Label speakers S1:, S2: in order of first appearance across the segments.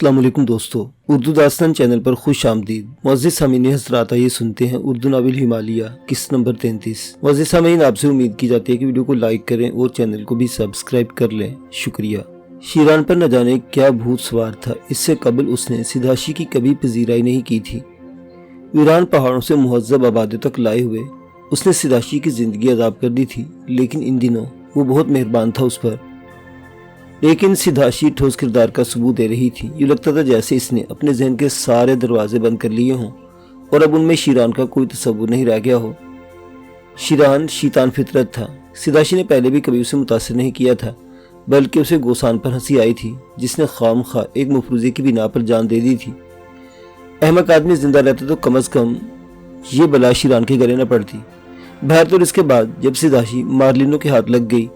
S1: अस्सलाम वालेकुम दोस्तों, उर्दू दास्तान चैनल पर खुश आमदीद। मुअज़्ज़िज़ सामीन हज़रात, आइए सुनते हैं उर्दू नावल हिमालया किस्त नंबर 33। मुअज़्ज़िज़ सामीन, आपसे उम्मीद की जाती है कि वीडियो को लाइक करें और चैनल को भी सब्सक्राइब कर लें, शुक्रिया। शीरान पर न जाने क्या भूत सवार था। इससे कबल उसने सिदाशी की कभी पजीराई नहीं की थी। वीरान पहाड़ों से मुहज़्ज़ब आबादियों तक लाए हुए उसने सिदाशी की ज़िंदगी अज़ाब कर दी थी, लेकिन इन दिनों वो बहुत मेहरबान था उस पर। लेकिन सिदाशी ठोस किरदार का सबूत दे रही थी। यूँ लगता था जैसे इसने अपने जहन के सारे दरवाजे बंद कर लिए हों और अब उनमें शीरान का कोई तस्वुर नहीं रह गया हो। शीरान शैतान फितरत था। सिदाशी ने पहले भी कभी उसे मुतासिर नहीं किया था, बल्कि उसे गोसान पर हंसी आई थी, जिसने खामखा एक मफरूज़े की बिना पर जान दे दी थी। अहमक आदमी जिंदा रहता तो कम अज़ कम ये बला शीरान के गले न पड़ती। बहर तो इसके बाद जब सिदाशी मार्लिनो के हाथ लग गई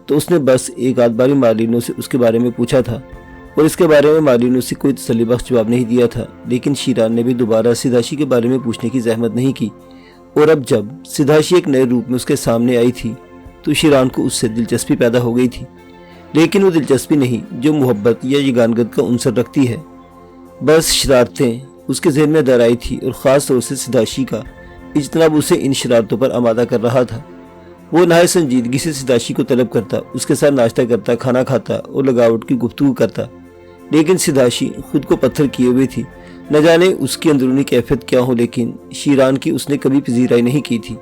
S1: तो उसने बस एक आध बारी मार्लिनो से उसके बारे में पूछा था और इसके बारे में मार्लिनो से कोई तसल्ली बख्श जवाब नहीं दिया था। लेकिन शीरान ने भी दोबारा सिदाशी के बारे में पूछने की जहमत नहीं की और अब जब सिदाशी एक नए रूप में उसके सामने आई थी तो शीरान को उससे दिलचस्पी पैदा हो गई थी, लेकिन वो दिलचस्पी नहीं जो मोहब्बत या यगानगत का उनसर रखती है। बस शरारतें उसके जहन में दर आई थी और ख़ास तौर से सिदाशी का इज्तनाब उसे इन शरारतों पर आमादा कर रहा था। वो नहायत संजीदगी से सिदाशी को तलब करता, उसके साथ नाश्ता करता, खाना खाता और लगावट की गुफ्तगू करता। लेकिन सिदाशी खुद को पत्थर किए हुए थी। न जाने उसकी अंदरूनी कैफियत क्या हो, लेकिन शीरान की उसने कभी पजीराई नहीं की थी।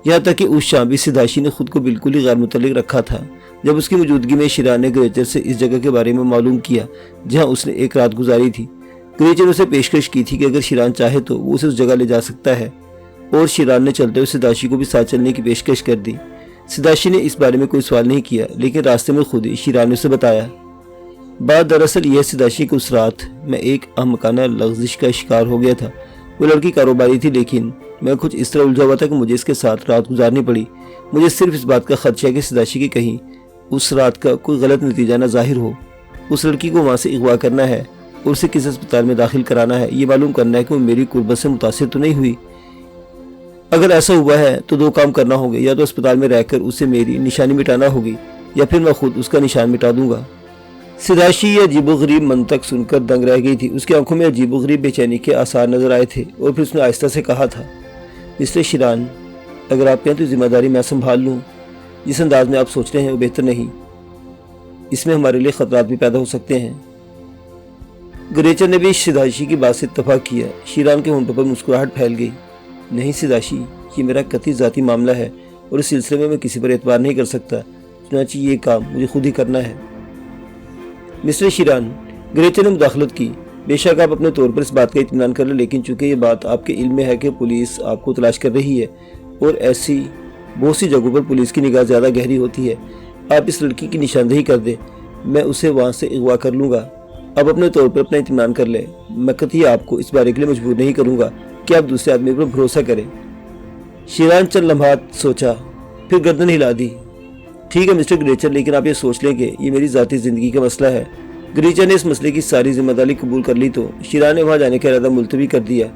S1: यहाँ तक कि उस शाम भी सिदाशी ने खुद को बिल्कुल ही गैर मुतल्लिक रखा था। जब उसकी मौजूदगी में शीरान ने ग्रेचर से इस जगह के बारे में मालूम किया जहाँ उसने एक रात गुजारी थी। ग्रेचर उसे पेशकश की थी कि अगर शीरान चाहे तो वो उसे उस जगह ले जा सकता है, और शीरान ने चलते हुए सिदाशी को भी साथ चलने की पेशकश कर दी। सिदाशी ने इस बारे में कोई सवाल नहीं किया, लेकिन रास्ते में खुद ही शीरान ने उसे बताया। बात दरअसल यह सिदाशी की उस रात मैं एक अहमकाना लग़्ज़िश का शिकार हो गया था। वो लड़की कारोबारी थी, लेकिन मैं कुछ इस तरह उलझा हुआ था कि मुझे इसके साथ रात गुजारनी पड़ी। मुझे सिर्फ इस बात का खदशा है कि सिदाशी की कहीं उस रात का कोई गलत नतीजा न ज़ाहिर हो। उस लड़की को वहाँ से अगवा करना है और उसे किस अस्पताल में दाखिल कराना है, ये मालूम करना है कि वो मेरी कुर्बत से मुतासिर तो नहीं हुई। अगर ऐसा हुआ है तो दो काम करना होंगे, या तो अस्पताल में रहकर उसे मेरी निशानी मिटाना होगी या फिर मैं खुद उसका निशान मिटा दूंगा। सिदाशी ये अजीबोगरीब मंतक सुनकर दंग रह गई थी। उसकी आंखों में अजीबोगरीब बेचैनी के आसार नजर आए थे और फिर उसने आहिस्ता से कहा था, मिस्टर शीरान, अगर आप कहें तो जिम्मेदारी मैं संभाल लूँ। जिस अंदाज में आप सोच रहे हैं वो बेहतर नहीं, इसमें हमारे लिए खतरात भी पैदा हो सकते हैं। ग्रेचर ने भी सिदाशी की बात से इत्तफाक किया। शीरान के होंठों पर मुस्कुराहट फैल गई। नहीं सिदाशी, ये मेरा कतई ज़ाती मामला है और इस सिलसिले में मैं किसी पर एतबार नहीं कर सकता, चुनांचे ये काम मुझे खुद ही करना है। मिस्टर शीरान, ग्रेचर ने मुदाखलत की, बेशक आप अपने तौर पर इस बात का इत्मीनान कर लें, लेकिन चूंकि ये बात आपके इल्म में है कि पुलिस आपको तलाश कर रही है और ऐसी बहुत सी जगहों पर पुलिस की निगाह ज़्यादा गहरी होती है, आप इस लड़की की निशानदेही कर दें, मैं उसे वहाँ से अगवा कर लूँगा। अब अपने तौर पर अपना इत्मीनान कर लें। मैं कतई आपको इस बारे के लिए मजबूर नहीं करूँगा कि आप दूसरे आदमी पर भरोसा करें। शीरान चंद लम्हात सोचा, फिर गर्दन हिला दी। ठीक है मिस्टर ग्रेचर, लेकिन आप ये सोच लें कि ये मेरी ज़ाती ज़िंदगी का मसला है। ग्रेचर ने इस मसले की सारी जिम्मेदारी कबूल कर ली तो शीरान ने वहाँ जाने का इरादा मुलतवी कर दिया।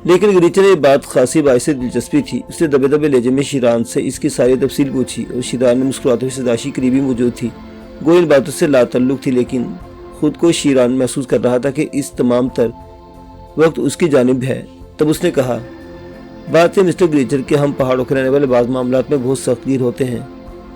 S1: लेकिन ग्रेचर ने बात खासी बात से दिलचस्पी थी। उसने दबे दबे लहजे में शीरान से इसकी सारी तफसील पूछी और शीरान ने मुस्कुराते हुए सिदाशी करीबी मौजूद थी। वो इन बातों से लातल्लुक थी, लेकिन खुद को शीरान महसूस कर रहा था कि इस तमाम तर वक्त उसकी जानिब है। तब उसने कहा, बात है मिस्टर ग्रेचर कि हम पहाड़ों के रहने वाले बाज़ मामलात में बहुत सख्तगीर होते हैं।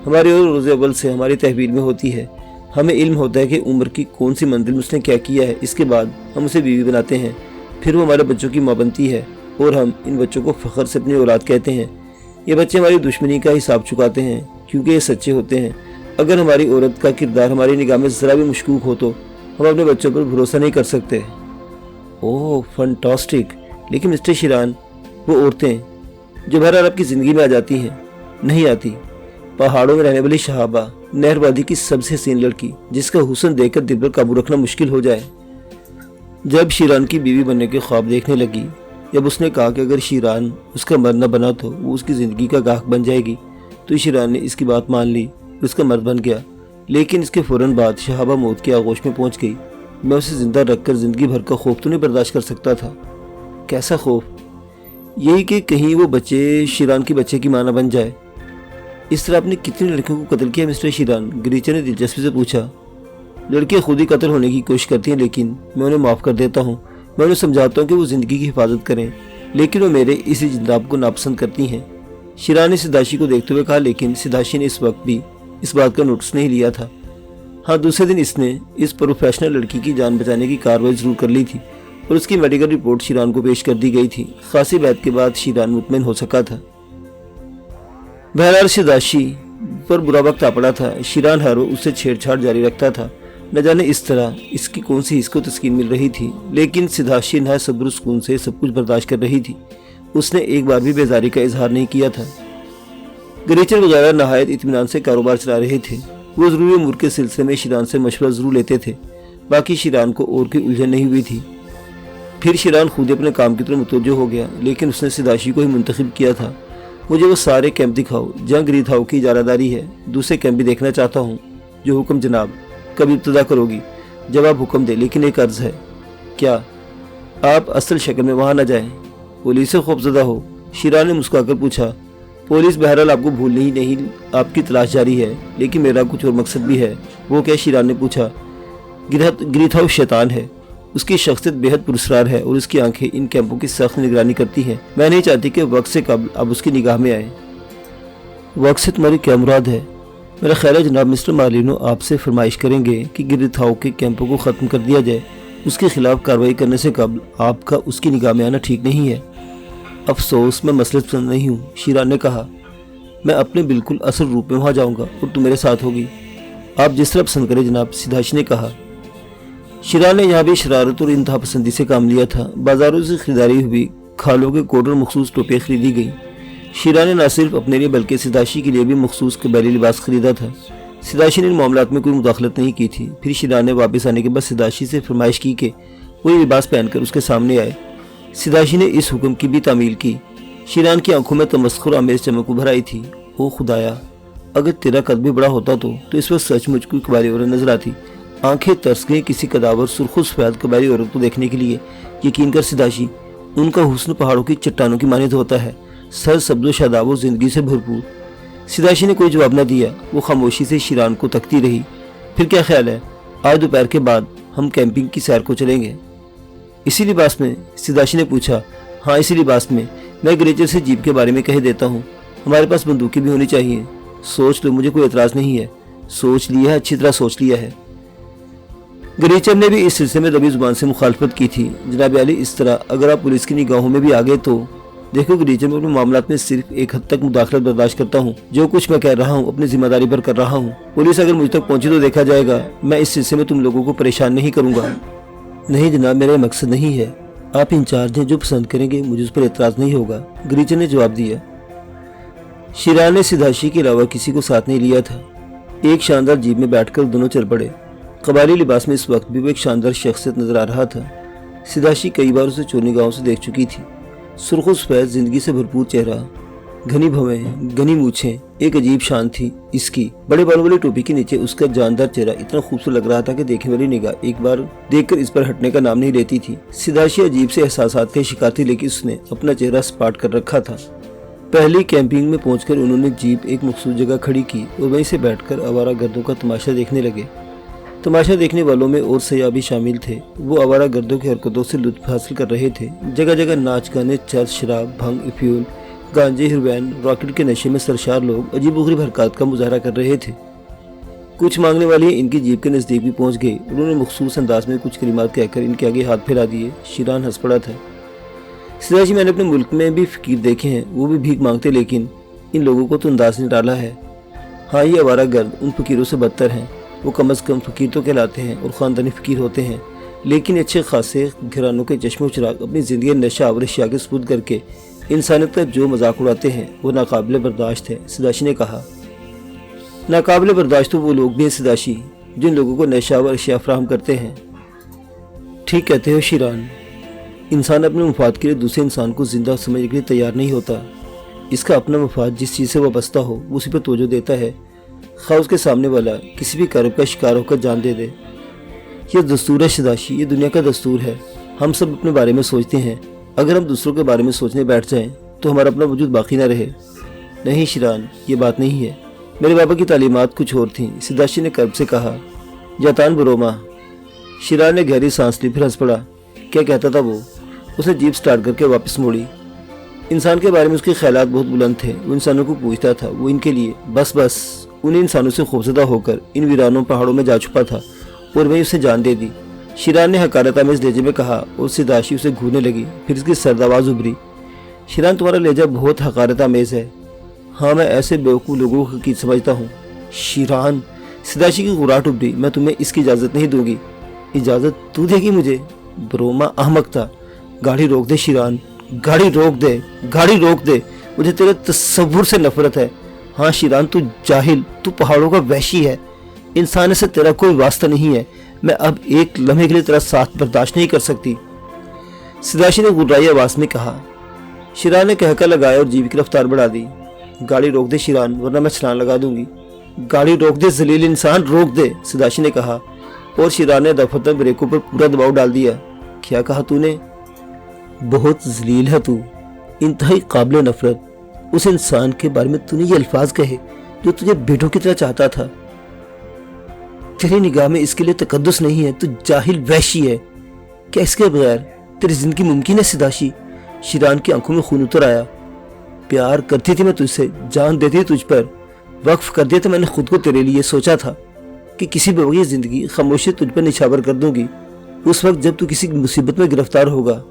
S1: हमारी और रोज़ अव्वल से हमारी तहवील में होती है। हमें इल्म होता है कि उम्र की कौन सी मंजिल में उसने क्या किया है। इसके बाद हम उसे बीवी बनाते हैं, फिर वो हमारे बच्चों की माँ बनती है और हम इन बच्चों को फ़ख्र से अपनी औलाद कहते हैं। ये बच्चे हमारी दुश्मनी का हिसाब चुकाते हैं क्योंकि ये सच्चे होते हैं। अगर हमारी औरत का किरदार हमारी निगाह में ज़रा भी मशकूक हो तो हम अपने बच्चों पर भरोसा नहीं कर सकते। ओह फंटास्टिक, लेकिन मिस्टर शीरान, वो औरतें जो बहरहाल आपकी ज़िंदगी में आ जाती हैं, नहीं आती। पहाड़ों में रहने वाली शहाबा, नहरवादी की सबसे हसीन लड़की जिसका हुस्न देखकर दिल पर काबू रखना मुश्किल हो जाए। जब शीरान की बीवी बनने के ख्वाब देखने लगी, जब उसने कहा कि अगर शीरान उसका मर्द न बना तो वो उसकी ज़िंदगी का गाहक बन जाएगी, तो शीरान ने इसकी बात मान ली, उसका मर्द बन गया। लेकिन इसके फ़ौरन बाद शहाबा मौत की आगोश में पहुँच गई। मैं उसे ज़िंदा रखकर ज़िंदगी भर का खौफ तो नहीं बर्दाश्त कर सकता था। कैसा खौफ? यही कि कहीं वो बच्चे शीरान के बच्चे की मां न बन जाए। इस तरह आपने कितनी लड़कियों को कत्ल किया मिस्टर शीरान? ग्रेचर ने दिलचस्पी से पूछा। लड़कियां खुद ही कत्ल होने की कोशिश करती हैं, लेकिन मैं उन्हें माफ़ कर देता हूँ। मैं उन्हें समझाता हूँ कि वो ज़िंदगी की हिफाजत करें, लेकिन वो मेरे इसी जिंदाब को नापसंद करती हैं। शिरान ने सिदाशी को देखते हुए कहा, लेकिन सिदाशी ने इस वक्त भी इस बात का नोटिस नहीं लिया था। हाँ, दूसरे दिन इसने इस प्रोफेशनल लड़की की जान बचाने की कार्रवाई जरूर कर ली थी और उसकी मेडिकल रिपोर्ट शिरान को पेश कर दी गई थी। खासी बात के बाद शिरान मुतमईन हो सका था। बहरहाल सिदाशी पर बुरा वक्त आ पड़ा था। शिरान हर रोज उससे छेड़छाड़ जारी रखता था। न जाने इस तरह इसकी कौन सी हिस्स को तस्कीन मिल रही थी, लेकिन सिदाशी नहायत सब्र सुकून से सब कुछ बर्दाश्त कर रही थी। उसने एक बार भी बेजारी का इजहार नहीं किया था। गरीचर वगैरह नहायत इत्मीनान से कारोबार चला रहे थे। वो जरूरी उमूर के सिलसिले में शिरान से मशवरा जरूर लेते थे, बाकी शिरान को और कोई उलझन नहीं हुई थी। फिर शिरान खुद अपने काम की तरफ मुतवज्जो हो गया, लेकिन उसने सिदाशी को ही मुंतखब किया था। मुझे वो सारे कैंप दिखाओ जहाँ गरीथाओ की इजारादारी है। दूसरे कैंप भी देखना चाहता हूँ। जो हुक्म जनाब। कब इब्तदा करोगी? जब आप हुक्म दे, लेकिन एक अर्ज है। क्या? आप असल शक्ल में वहाँ न जाएं। पुलिस से खौफजदा हो? शिरान ने मुस्कुराकर पूछा। पुलिस बहरहाल आपको भूलनी ही नहीं, आपकी तलाश जारी है, लेकिन मेरा कुछ और मकसद भी है। वो क्या? शिरान ने पूछा। गरीथाओ शैतान है। उसकी शख्सियत बेहद पुरस्कार है और उसकी आंखें इन कैंपों की सख्त निगरानी करती हैं। मैं नहीं चाहती कि वक्त से कबल अब उसकी निगाह में आए। वक्त से तुम्हारी क्या मुराद है? मेरा ख्याल है जनाब मिस्टर मार्लिनो आपसे फरमाइश करेंगे कि गरीथाओ के कैंपों को ख़त्म कर दिया जाए। उसके खिलाफ कार्रवाई करने से कबल आपका उसकी निगाह में आना ठीक नहीं है। अफसोस, मैं मसलत पसंद नहीं हूँ, शिरान ने कहा। मैं अपने बिल्कुल असल रूप में वहाँ जाऊँगा और तुम मेरे साथ होगी। आप जिस तरह पसंद करें जनाब, सिदाशी ने कहा। शिरान ने यहाँ भी शरारत और इंतहा पसंदी से काम लिया था। बाजारों से खरीदारी हुई, खालों के कोट और मखसूस टोपियाँ खरीदी गई। शिरान ने न सिर्फ अपने लिए बल्कि सिदाशी के लिए भी मखसूस कबायली लिबास खरीदा था। सिदाशी ने इन मामलात में कोई मुदाखलत नहीं की थी। फिर शिरान ने वापस आने के बाद सिदाशी से फरमाइश की कि वही लिबास पहनकर उसके सामने आए। सिदाशी ने इस हुक्म की भी तामील की। शिरान की आंखों में तमस्खुर आमेज चमक उभर आई थी। ओ खुदाया, अगर तेरा कद भी बड़ा होता तो इस वक्त सचमुच कोई कबायली औरत नजर आती। आंखें तरस गई किसी कदावर सुर्खु सफेद कबायली औरत को देखने के लिए। यकीन कर सिदाशी, उनका हुस्न पहाड़ों की चट्टानों की मानित होता है, सर सब्ज़ो शादाब और जिंदगी से भरपूर। सिदाशी ने कोई जवाब न दिया। वो खामोशी से शिरान को तकती रही। फिर क्या ख्याल है, आज दोपहर के बाद हम कैंपिंग की सैर को चलेंगे? इसी लिबास में? सिदाशी ने पूछा। हाँ, इसी लिबास में। मैं ग्रेचर से जीप के बारे में कह देता हूँ। हमारे पास बंदूकें भी होनी चाहिए। सोच लो, मुझे कोई एतराज़ नहीं है। सोच लिया है, अच्छी तरह सोच लिया है। ग्रेचर ने भी इस सिलसिले में दबी जुबान से मुखालफत की थी। जनाब अली, इस तरह अगर आप पुलिस की निगाहों में भी आ गए तो देखो ग्रेचर, मैं अपने मामलात में सिर्फ एक हद तक मुदाखलत बर्दाश्त करता हूँ। जो कुछ मैं कह रहा हूँ अपनी जिम्मेदारी पर कर रहा हूँ। पुलिस अगर मुझ तक पहुंची तो देखा जाएगा। मैं इस सिलसिले में तुम लोगों को परेशान नहीं करूँगा। नहीं जनाब, मेरा मकसद नहीं है। आप इंचार्ज हैं, जो पसंद करेंगे मुझे उस पर एतराज़ नहीं होगा, ग्रेचर ने जवाब दिया। शिरान ने सिदाशी के अलावा किसी को साथ नहीं लिया था। एक शानदार जीप में बैठकर दोनों चल पड़े। कबायली लिबास में इस वक्त भी वो एक शानदार शख्सियत नजर आ रहा था। सिदाशी कई बार उसे चोरी गाँव से देख चुकी थी। सुर्खो सफेद, जिंदगी से भरपूर चेहरा, घनी भवें, घनी मूछें, एक अजीब शान थी इसकी। बड़े बालों वाली टोपी के नीचे उसका जानदार चेहरा इतना खूबसूरत लग रहा था कि देखने वाली निगाह एक बार देखकर इस पर हटने का नाम नहीं लेती थी। सिदाशी अजीब से एहसासात का शिकार थी, लेकिन उसने अपना चेहरा सपाट कर रखा था। पहली कैंपिंग में पहुंचकर उन्होंने जीप एक मखसूस जगह खड़ी की और वहीं से बैठकर आवारा गर्दों का तमाशा देखने लगे। तमाशा देखने वालों में और सयाह भी शामिल थे। वो आवारा गर्दों की हरकतों से लुत्फ हासिल कर रहे थे। जगह जगह नाच गाने, चर्च, शराब, भंग, फ्यूल, गांजे, हिरोइन, रॉकेट के नशे में सरशार लोग अजीब-ओ-गरीब हरकत का मुजाहरा कर रहे थे। कुछ मांगने वाले इनकी जीप के नज़दीक भी पहुंच गए। उन्होंने मखसूस अंदाज में कुछ कलिमात कहकर इनके आगे हाथ फैला दिए। शिरान हंस पड़ा था। सिदाशी, मैंने अपने मुल्क में भी फकीर देखे हैं, वो भी भीख मांगते, लेकिन इन लोगों को तो अंदाज ने डाला है। हाँ, ये आवारा गर्द उन फकीरों से बदतर हैं। वो कम अज़ कम फकीर तो कहलाते हैं और ख़ानदानी फ़कीर होते हैं, लेकिन अच्छे खासे घरानों के चश्मो चिराग अपनी ज़िंदगी नशा और अशिया के सुपुर्द करके इंसानियत का जो मजाक उड़ाते हैं वो नाकाबिले बर्दाश्त है, सिदाशी ने कहा। नाकाबिले बर्दाश्त तो वो लोग भी हैं सिदाशी, जिन लोगों को नशा और अशिया फराहम करते हैं। ठीक कहते हो शिरान, इंसान अपने मफाद के लिए दूसरे इंसान को जिंदा समझने के लिए तैयार नहीं होता। इसका अपना मफाद जिस चीज़ से वाबस्ता हो वो उसी पर तवज्जो देता है, खा उसके सामने वाला किसी भी कर्म का शिकार होकर जान दे दे। यह दस्तूर है सिदाशी, ये दुनिया का दस्तूर है। हम सब अपने बारे में सोचते हैं, अगर हम दूसरों के बारे में सोचने बैठ जाएं तो हमारा अपना वजूद बाकी ना रहे। नहीं शिरान, ये बात नहीं है। मेरे बाबा की तालीमात कुछ और थीं, सिदाशी ने कर्ब से कहा। जातान बरोमा। शिरान ने गहरी सांस ली, फिर हंस पड़ा। क्या कहता था वो? उसने जीप स्टार्ट करके वापस मोड़ी। इंसान के बारे में उसके ख्यालात बहुत बुलंद थे। वो इंसानों को पूछता था, वो इनके लिए बस उन्हीं इंसानों से खौफजदा होकर इन वीरानों पहाड़ों में जा छुपा था और वहीं उसे जान दे दी। शिरान ने हकारत आमेज लहजे में कहा और सिदाशी उसे घूरने लगी। फिर उसकी सर्द आवाज उभरी, शिरान तुम्हारा लहजा बहुत हकारत आमेज है। हाँ, मैं ऐसे बेवकूफ़ लोगों को हकीकत समझता हूँ। शिरान, सिदाशी की गुराहट उभरी, मैं तुम्हें इसकी इजाज़त नहीं दूंगी। इजाज़त तू देगी मुझे? बरोमा अहमक था। गाड़ी रोक दे शिरान, गाड़ी रोक दे, गाड़ी रोक दे। मुझे तेरे तसव्वुर से नफरत है। हाँ शिरान, तू जाहिल, तू पहाड़ों का वहशी है। इंसान से तेरा कोई वास्ता नहीं है। मैं अब एक लम्हे के लिए तेरा साथ बर्दाश्त नहीं कर सकती। सिदाशी ने गुर्राई आवाज में कहा। शिरान ने कहकर लगाया और जीप की रफ्तार बढ़ा दी। गाड़ी रोक दे शिरान, वरना मैं छलांग लगा दूंगी। गाड़ी रोक दे जलील इंसान, रोक दे, सिदाशी ने कहा और शिरान ने दफतर ब्रेकों पर पूरा दबाव डाल दिया। क्या कहा तूने? बहुत जलील है तू, इंतहाई काबिल नफरत। उस इंसान के बारे में तूने ये अल्फाज कहे जो तुझे बेटों की तरह चाहता था। तेरी निगाह में इसके लिए तकद्दुस नहीं है, तू जाहिल वहशी है। क्या इसके बगैर तेरी जिंदगी मुमकिन है सिदाशी? शिरान की आंखों में खून उतर आया। प्यार करती थी मैं तुझसे, जान देती थी तुझ पर, वक्फ कर दिया था मैंने खुद को तेरे लिए। सोचा था कि किसी बगैर जिंदगी खामोशी तुझ पर निछावर कर दूंगी। उस वक्त जब तू किसी मुसीबत में गिरफ्तार होगा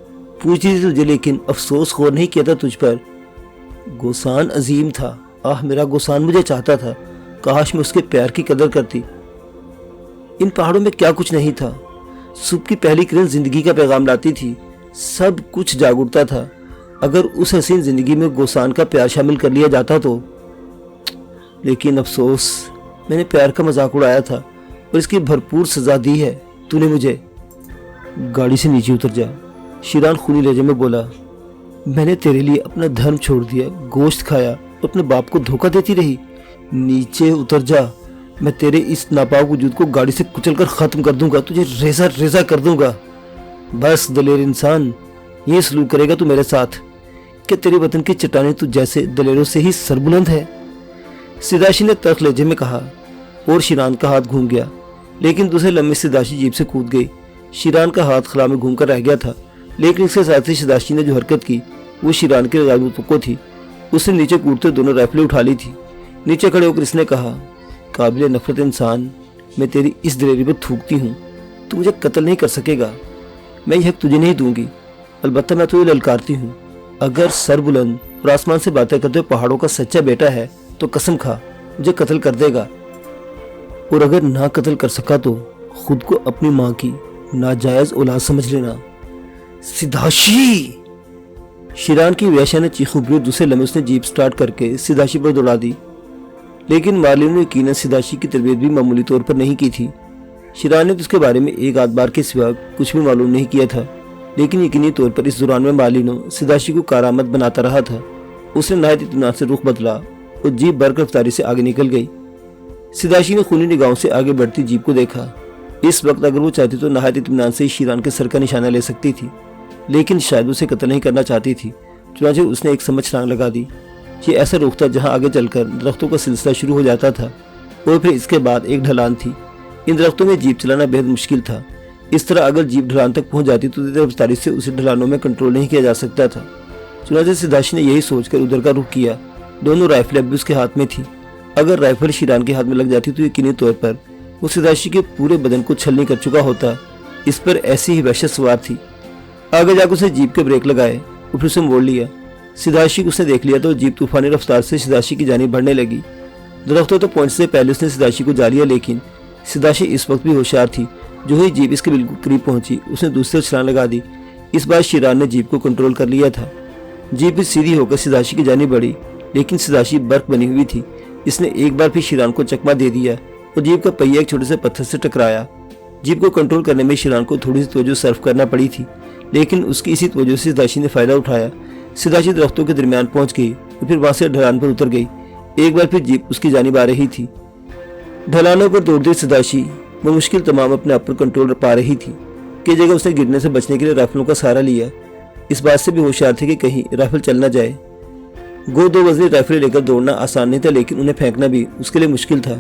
S1: पूछती थी तुझे, लेकिन अफसोस गौर नहीं किया था तुझ पर। गोसान अजीम था। आह, मेरा गोसान मुझे चाहता था। काश मैं उसके प्यार की कदर करती। इन पहाड़ों में क्या कुछ नहीं था। सुबह की पहली किरण जिंदगी का पैगाम लाती थी। सब कुछ जाग उठता था। अगर उस हसीन जिंदगी में गोसान का प्यार शामिल कर लिया जाता तो। लेकिन अफसोस, मैंने प्यार का मजाक उड़ाया था और इसकी भरपूर सजा दी है तूने मुझे। गाड़ी से नीचे उतर जा, शिरान खूनी लहजे में बोला। मैंने तेरे लिए अपना धर्म छोड़ दिया, गोश्त खाया और अपने बाप को धोखा देती रही। नीचे उतर जा, मैं तेरे इस नापाक वजूद को गाड़ी से कुचलकर खत्म कर दूंगा, तुझे रेजा रेजा कर दूंगा। बस दलेर इंसान, ये सलूक करेगा तू मेरे साथ? क्या तेरे वतन की चट्टानें तू जैसे दलेरों से ही सरबुलंद है? सिदाशी ने तल्ख लहजे में कहा और शिरान का हाथ घूम गया। लेकिन दूसरे लम्हे सिदाशी जीप से कूद गई। शिरान का हाथ खला में घूमकर रह गया था, लेकिन इसके साथ ही सिदाशी ने जो हरकत की वो शिरान के गायबों थी। उसने नीचे कूदते दोनों राइफलें उठा ली थी। नीचे खड़े होकर इसने कहा, काबिल नफरत इंसान, मैं तेरी इस दिलेरी पर थूकती हूँ। तू मुझे कत्ल नहीं कर सकेगा। मैं यह हक तुझे नहीं दूंगी। अलबत्ता मैं तुझे ललकारती हूँ। अगर सर बुलंद और आसमान से बातें करते हुए पहाड़ों का सच्चा बेटा है तो कसम खा मुझे कत्ल कर देगा, और अगर ना कत्ल कर सका तो खुद को अपनी माँ की नाजायज औलाद समझ लेना। सिदाशी! शिरान की वहशा ने चीख उभरी। दूसरे लम्हे उसने जीप स्टार्ट करके सिदाशी पर दौड़ा दी। लेकिन मार्लिन ने यकीनन सिदाशी की तरबियत भी मामूली तौर पर नहीं की थी। शिरान ने तो उसके बारे में एक आध बार के सिवा कुछ भी मालूम नहीं किया था, लेकिन यकीनी तौर पर इस दौरान में मार्लिनो सिदाशी को कारामद बनाता रहा था। उसने नहायत इत्मीनान से रुख बदला और जीप बरक रफ्तारी से आगे निकल गई। सिदाशी ने खूनी निगाहों से आगे बढ़ती जीप को देखा। इस वक्त अगर वो चाहती तो नहायत इत्मीनान से शिरान के सर का निशाना ले सकती थी, लेकिन शायद उसे कत्ल नहीं करना चाहती थी। चुनांचे उसने एक समझ छलांग लगा दी। ये ऐसा रुख था जहाँ आगे चलकर दरख्तों का सिलसिला शुरू हो जाता था और फिर इसके बाद एक ढलान थी। इन दरख्तों में जीप चलाना बेहद मुश्किल था। इस तरह अगर जीप ढलान तक पहुंच जाती तो तेज रफ्तारी से उसे ढलानों में कंट्रोल नहीं किया जा सकता था। चुनांचे सिदाशी ने यही सोचकर उधर का रुख किया। दोनों राइफलें अब भी उसके हाथ में थी। अगर राइफल शिरान के हाथ में लग जाती तो यकीनी तौर पर वो सिदाशी के पूरे बदन को छलनी कर चुका होता। इस पर ऐसी ही वहशत सवार थी। आगे जाकर उसे जीप के ब्रेक लगाए और फिर उसे मोड़ लिया। सिदाशी को उसने देख लिया तो जीप तूफानी रफ्तार से सिदाशी की जानिब बढ़ने लगी। दरख्तों तक पहुंचने से पहले उसने सिदाशी को जा लिया, लेकिन सिदाशी इस वक्त भी होशियार थी। जो ही जीप इसके बिल्कुल करीब पहुंची उसने दूसरी छलांग लगा दी। इस बार शिरान ने जीप को कंट्रोल कर लिया था। जीप भी सीधी होकर सिदाशी की जानिब बढ़ी, लेकिन सिदाशी बर्फ बनी हुई थी। इसने एक बार फिर शिरान को चकमा दे दिया और जीप का पहिया एक छोटे से पत्थर से टकराया। जीप को कंट्रोल करने में शिरान को थोड़ी सी तवज्जो सर्फ करना पड़ी थी, लेकिन उसकी इसी तवज्जो से सिदाशी ने फायदा उठाया। सिदाशी दरख्तों के दरमियान पहुंच गई और फिर वहां से ढलान पर उतर गई। एक बार फिर जीप उसकी जानिब आ रही थी। ढलानों पर दौड़ती सिदाशी मुश्किल तमाम अपने आप पर कंट्रोल पा रही थी। कई जगह उसने गिरने से बचने के लिए राइफलों का सहारा लिया। इस बात से भी होशियार थे कि कहीं राइफल चल न जाए। गो 2 वजनी राइफलें लेकर दौड़ना आसान नहीं था, लेकिन उन्हें फेंकना भी उसके लिए मुश्किल था।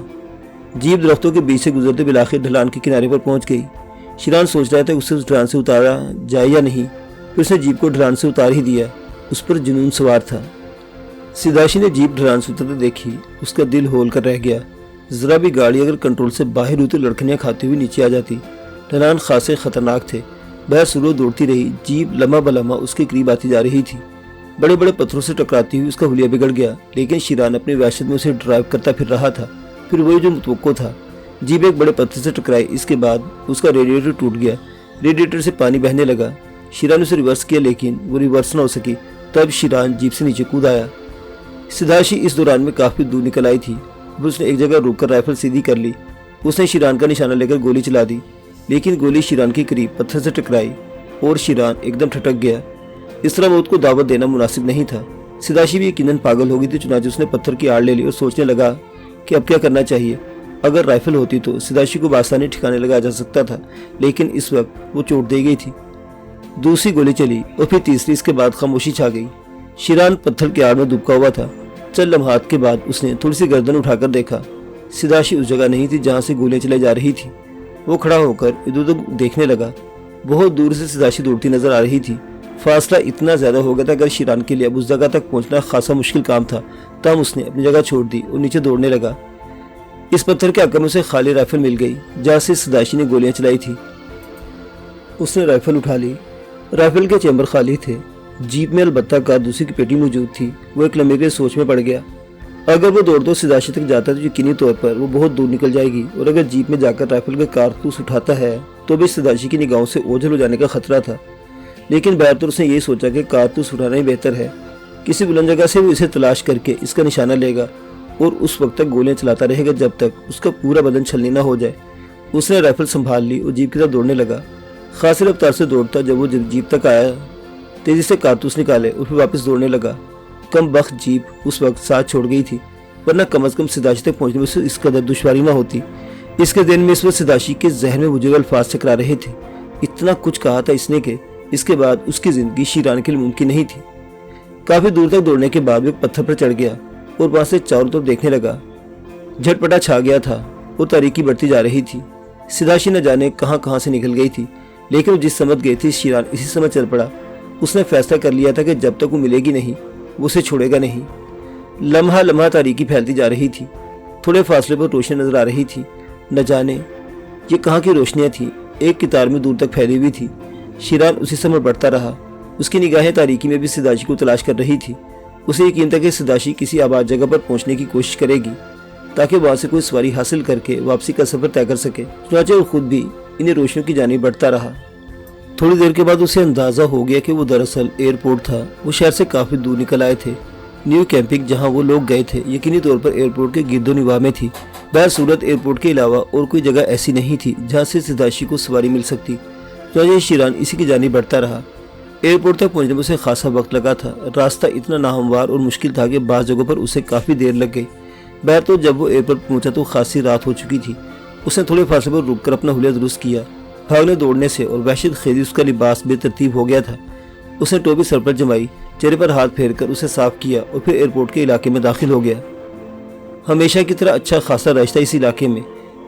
S1: जीप दरख्तों के बीच से गुजरते बिलाखिर ढलान के किनारे पर पहुंच गई। शिरान सोच रहा था उसे उस ढलान से उतारा जाए या नहीं, फिर उसने जीप को ढलान से उतार ही दिया। उस पर जुनून सवार था। सिदाशी ने जीप ढलान से उतरते देखी, उसका दिल होल कर रह गया। जरा भी गाड़ी अगर कंट्रोल से बाहर हुई तो लड़खनियां खाती हुई नीचे आ जाती। ढलान खासे खतरनाक थे। बहर सुरो दौड़ती रही। जीप लम्हा बलम्हा उसके करीब आती जा रही थी। बड़े बड़े पत्थरों से टकराती हुई उसका हुलिया बिगड़ गया, लेकिन शिरान अपनी वहशत में उसे ड्राइव करता फिर रहा था। फिर वही जो मुतवक्को था। जीप एक बड़े पत्थर से टकराई। इसके बाद उसका रेडिएटर टूट गया। रेडिएटर से पानी बहने लगा। शिरान उसे रिवर्स किया, लेकिन वो रिवर्स न हो सकी। तब शिरान जीप से नीचे कूद आया। सिदाशी इस दौरान में काफी दूर निकल आई थी। फिर उसने एक जगह रुककर राइफल सीधी कर ली। उसने शिरान का निशाना लेकर गोली चला दी, लेकिन गोली शिरान के करीब पत्थर से टकराई और शिरान एकदम ठटक गया। इस तरह मौत को दावत देना मुनासिब नहीं था। सिदाशी भी यकीनन पागल हो गई थी। चुनांचे उसने पत्थर की आड़ ले ली और सोचने लगा कि अब क्या करना चाहिए। अगर राइफल होती तो सिदाशी को बासानी ठिकाने लगाया जा सकता था, लेकिन इस वक्त वो चोट दे गई थी। दूसरी गोली चली और फिर तीसरी। इसके बाद खामोशी छा गई। शिरान पत्थर की आड़ में दुबका हुआ था। चंद लम्हात के बाद उसने थोड़ी सी गर्दन उठाकर देखा। सिदाशी उस जगह नहीं थी जहां से गोलियां चलाई जा रही थी। वो खड़ा होकर इधर उधर देखने लगा। बहुत दूर से सिदाशी दौड़ती नजर आ रही थी। फासला इतना ज्यादा हो गया था, अगर शिरान के लिए अब उस जगह तक पहुंचना खासा मुश्किल काम था। तब उसने अपनी जगह छोड़ दी और नीचे दौड़ने लगा। इस पत्थर के आकर में उसे खाली राइफल मिल गई जहां से सिदाशी ने गोलियां चलाई थी। उसने राइफल उठा ली। राइफल के चैम्बर खाली थे। जीप में अलबत्ता कारतूसी की पेटी मौजूद थी। वो एक लम्हे के सोच में पड़ गया। अगर वो दौड़ सिदाशी तक जाता तो यकीनी तौर पर वो बहुत दूर निकल जाएगी, और अगर जीप में जाकर राइफल के कारतूस उठाता है तो भी सिदाशी की निगाहों से ओझल हो जाने का खतरा था। लेकिन बहरतौर उसने यही सोचा कि कारतूस उठाना ही बेहतर है। किसी बुलंद जगह से वो इसे तलाश करके इसका निशाना लेगा और उस वक्त तक गोलियां चलाता रहेगा जब तक उसका पूरा बदन छलनी न हो जाए। उसने राइफल संभाल ली और जीप की तरफ दौड़ने लगा। खासी रफ्तार से दौड़ता जब वो जीप तक आया, तेजी से कारतूस निकाले और फिर वापस दौड़ने लगा। कम वक्त जीप उस वक्त साथ छोड़ गई थी, वरना कम से कम सिदाशी तक पहुंचने में उसे इस कदर दुश्वारी न होती। इसके दिन में इस वक्त सिदाशी के जहन में बुजुर्ग अल्फाज चकरा रहे थे। इतना कुछ कहा था इसने कि इसके बाद उसकी जिंदगी शिरान के लिए मुमकिन नहीं थी। काफी दूर तक दौड़ने के बाद वो एक पत्थर पर चढ़ गया और वहां से चारों तरफ देखने लगा। झटपटा छा गया था और तारीकी बढ़ती जा रही थी। सिदाशी न जाने कहां से निकल गई थी, लेकिन वो जिस समझ गई थी शिरान इसी समय चल पड़ा। उसने फैसला कर लिया था कि जब तक वो मिलेगी नहीं वो उसे छोड़ेगा नहीं। लम्हा लम्हा तारीकी फैलती जा रही थी। थोड़े फासले पर रोशनी नजर आ रही थी। न जाने ये कहाँ की रोशनियां थी, एक कितार में दूर तक फैली हुई थी। शिरान उसी समय बढ़ता रहा। उसकी निगाहें तारीकी में भी सिदाशी को तलाश कर रही थी। उसे यकीन था कि सिदाशी किसी आबाद जगह पर पहुंचने की कोशिश करेगी ताकि वहां से कोई सवारी हासिल करके वापसी का सफर तय कर सके। चुनांचे वो खुद भी इन्हें रोशनियों की जानिब बढ़ता रहा। थोड़ी देर के बाद उसे अंदाजा हो गया कि वो दरअसल एयरपोर्ट था। वो शहर से काफी दूर निकल आए थे। न्यू कैंपिंग जहां वो लोग गए थे यकीनी तौर पर एयरपोर्ट के गिरदोनिवाह में थी। बहरसूरत एयरपोर्ट के अलावा और कोई जगह ऐसी नहीं थी जहां से सिदाशी को सवारी मिल सकती। तो शिरान इसी की जानिब बढ़ता रहा। एयरपोर्ट तक पहुंचने में उसे खासा वक्त लगा था। रास्ता इतना नाहमवार और मुश्किल था कि बाज़ जगहों पर उसे काफी देर लग गई। बहर तो जब वो एयरपोर्ट पहुंचा तो खासी रात हो चुकी थी। उसने थोड़े फासले पर रुककर अपना हुलिया दुरुस्त किया। भागने दौड़ने से और वहशत खेदी उसका लिबास बेतरतीब हो गया था। उसने टोपी सर पर जमाई, चेहरे पर हाथ फेरकर उसे साफ किया और फिर एयरपोर्ट के इलाके में दाखिल हो गया। हमेशा की तरह अच्छा खासा रास्ता इस इलाके में।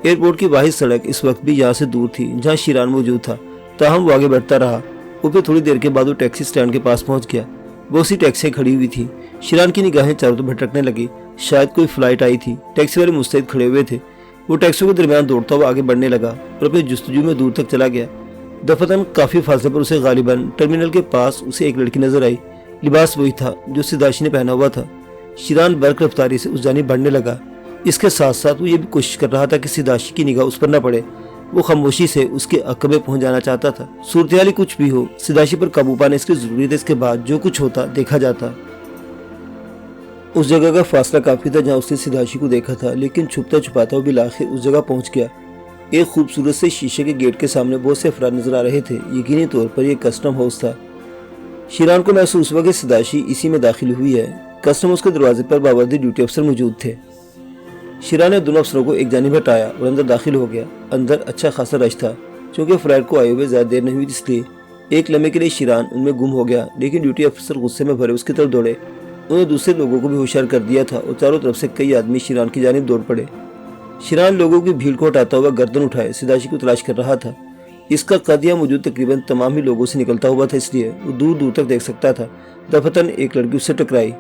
S1: एयरपोर्ट की वाहिद सड़क इस वक्त भी यहाँ से दूर थी जहाँ शिरान मौजूद था। ताहम वो आगे बढ़ता रहा और फिर थोड़ी देर के बाद वो टैक्सी स्टैंड के पास पहुंच गया। बहुत सी टैक्सियां खड़ी हुई थी। शिरान की निगाहें चारों तरफ भटकने लगी। शायद कोई फ्लाइट आई थी। टैक्सी वाले मुस्तैद खड़े हुए थे। वो टैक्सियों के दरमियान दौड़ता हुआ आगे बढ़ने लगा और अपनी जुस्तजू में दूर तक चला गया। दफतन काफी फासले पर उसे गालिबन टर्मिनल के पास उसे एक लड़की नजर आई। लिबास वही था जो सिदाशी ने पहना हुआ था। शिरान बर्क रफ्तारी से उस जानिब बढ़ने लगा। इसके साथ साथ वो ये भी कोशिश कर रहा था कि सिदाशी की निगाह उस पर न पड़े। वो खामोशी से उसके अकबे पहुंच जाना चाहता था। सूरत कुछ भी हो, सिदाशी पर काबू पाने इसकी जरूरी था। इसके बाद जो कुछ होता देखा जाता। उस जगह का फासला काफी था जहाँ उसने सिदाशी को देखा था, लेकिन छुपता छुपाता वो बिलाखिर उस जगह पहुंच गया। एक खूबसूरत से शीशे के गेट के सामने बहुत से अफराद नजर आ रहे थे। यकीनी तौर पर यह कस्टम हाउस था। शिरान को महसूस हुआ कि सिदाशी इसी में दाखिल हुई है। कस्टम हाउस के दरवाजे पर बावर्दी ड्यूटी अफसर मौजूद थे। शिरान ने दोनों अफसरों को एक जानिब हटाया और अंदर दाखिल हो गया। अंदर अच्छा खासा रश था। चूंकि फ्लाइट को आए हुए ज्यादा देर नहीं हुई, इसलिए एक लम्हे के लिए शिरान उनमें गुम हो गया। लेकिन ड्यूटी अफसर गुस्से में भरे उसकी तरफ दौड़े। उन्होंने दूसरे लोगों को भी होशियार कर दिया था और चारों तरफ से कई आदमी शिरान की जानिब दौड़ पड़े। शिरान लोगों की भीड़ को हटाता हुआ गर्दन उठाए सिदाशी को तलाश कर रहा था। इसका कद या मौजूद तकरीबन तमाम ही लोगों से निकलता हुआ था, इसलिए वो दूर दूर तक देख सकता था। दफतन एक लड़की उससे टकराई।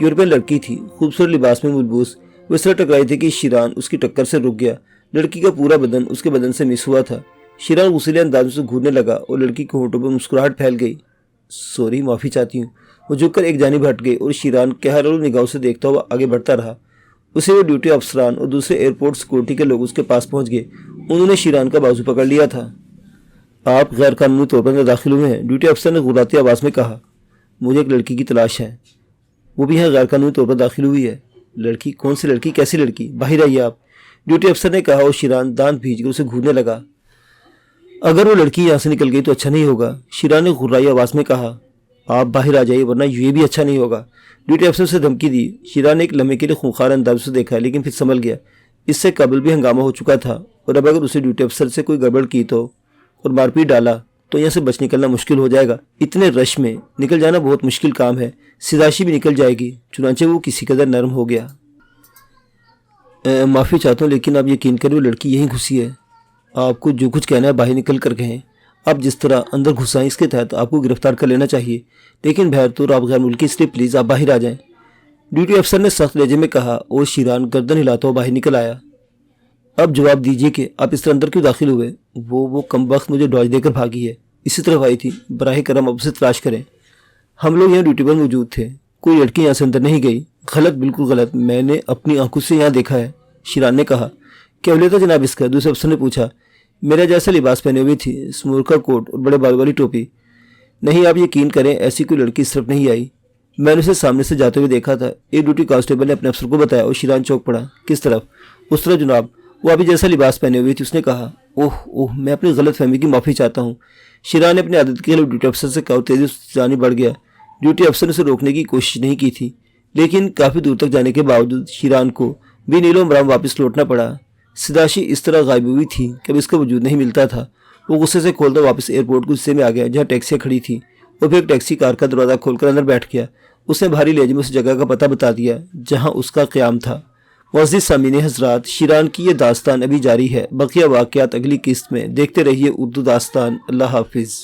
S1: यूरोपियन लड़की थी, खूबसूरत लिबास में मलबूस। वो इस तरह टकराई थी कि शिरान उसकी टक्कर से रुक गया। लड़की का पूरा बदन उसके बदन से मिस हुआ था। शिरान गुस्सैले अंदाज से घूरने लगा और लड़की के होंठों पर मुस्कुराहट फैल गई। सॉरी, माफ़ी चाहती हूँ। वो झुककर एक जानिब हट गई और शिरान कहरालू निगाहों से देखता हुआ आगे बढ़ता रहा। उसे वो ड्यूटी अफसरान और दूसरे एयरपोर्ट सिक्योरिटी के लोग उसके पास पहुंच गए। उन्होंने शिरान का बाजू पकड़ लिया था। आप गैर कानूनी तौर पर दाखिल हुए हैं, ड्यूटी अफसर ने गुर्राती आवाज़ में कहा। मुझे एक लड़की की तलाश है, वो भी यहाँ गैर कानूनी तौर पर दाखिल हुई है। लड़की? कौन सी लड़की? कैसी लड़की? बाहर आइए आप, ड्यूटी अफसर ने कहा और शिरान दांत भींचकर उसे घूरने लगा। अगर वो लड़की यहाँ से निकल गई तो अच्छा नहीं होगा, शिरान ने गुर्राई आवाज़ में कहा। आप बाहर आ जाइए वरना ये भी अच्छा नहीं होगा, ड्यूटी अफसर से धमकी दी। शिरान ने एक लम्हे के लिए खूंखार अंदाज से देखा, लेकिन फिर संभल गया। इससे कबल भी हंगामा हो चुका था और अब अगर उसे ड्यूटी अफसर से कोई गड़बड़ की तो और मारपीट डाला तो यहाँ से बच निकलना मुश्किल हो जाएगा। इतने रश में निकल जाना बहुत मुश्किल काम है। सिदाशी भी निकल जाएगी। चुनाचे वो किसी कदर नरम हो गया। माफ़ी चाहता हूँ, लेकिन आप यकीन करें वो लड़की यहीं घुसी है। आपको जो कुछ कहना है बाहर निकल कर कहें। आप जिस तरह अंदर घुसा है इसके तहत आपको गिरफ्तार कर लेना चाहिए, लेकिन बहरतौर आप गैर मुल्की, इसलिए प्लीज़ आप बाहर आ जाएं, ड्यूटी अफसर ने सख्त लहजे में कहा और शिरान गर्दन हिलाता हुआ बाहर निकल आया। अब जवाब दीजिए कि आप इस तरह अंदर क्यों दाखिल हुए? वो कम वक्त मुझे डॉज देकर भागी है, इसी तरफ आई थी। बराह करम अब उसे तलाश करें। हम लोग यहाँ ड्यूटी पर मौजूद थे, कोई लड़की यहाँ से अंदर नहीं गई। गलत, बिल्कुल गलत, मैंने अपनी आंखों से यहाँ देखा है, शिरान ने कहा। क्या वजह था जनाब इसका? दूसरे अफसर ने पूछा। मेरा जैसा लिबास पहने हुई थी, स्मोर का कोट और बड़े बाल वाली टोपी। नहीं, आप यकीन करें ऐसी कोई लड़की इस तरफ नहीं आई। मैंने उसे सामने से जाते हुए देखा था, एक ड्यूटी कांस्टेबल ने अपने अफसर को बताया और शिरान चौंक पड़ा। किस तरफ? उस तरफ जनाब, वो अभी जैसा लिबास पहने हुई थी, उसने कहा। ओह ओह, मैं अपनी गलत फहमी की माफ़ी चाहता हूँ, शिरान ने अपनी आदत के खिलाफ ड्यूटी अफसर से कहा। तेजी से जानी बढ़ गया। ड्यूटी अफसर ने उसे रोकने की कोशिश नहीं की थी, लेकिन काफ़ी दूर तक जाने के बावजूद शिरान को भी नीलो मराम वापस लौटना पड़ा। सिदाशी इस तरह गायब हुई थी कि अब इसका वजूद नहीं मिलता था। वो गुस्से से खोलता वापस एयरपोर्ट के हिस्से में आ गया जहाँ टैक्सियाँ खड़ी थी और फिर एक टैक्सी कार का दरवाज़ा खोलकर अंदर बैठ गया। उसने भारी लहजे में उस जगह का पता बता दिया जहाँ उसका क़याम था। मुअज़्ज़िज़ सामीन हज़रात, शिरान की ये दास्तान अभी जारी है। बकिया वाक़यात अगली किस्त में। देखते रहिए उर्दू दास्तान। अल्लाह हाफिज़।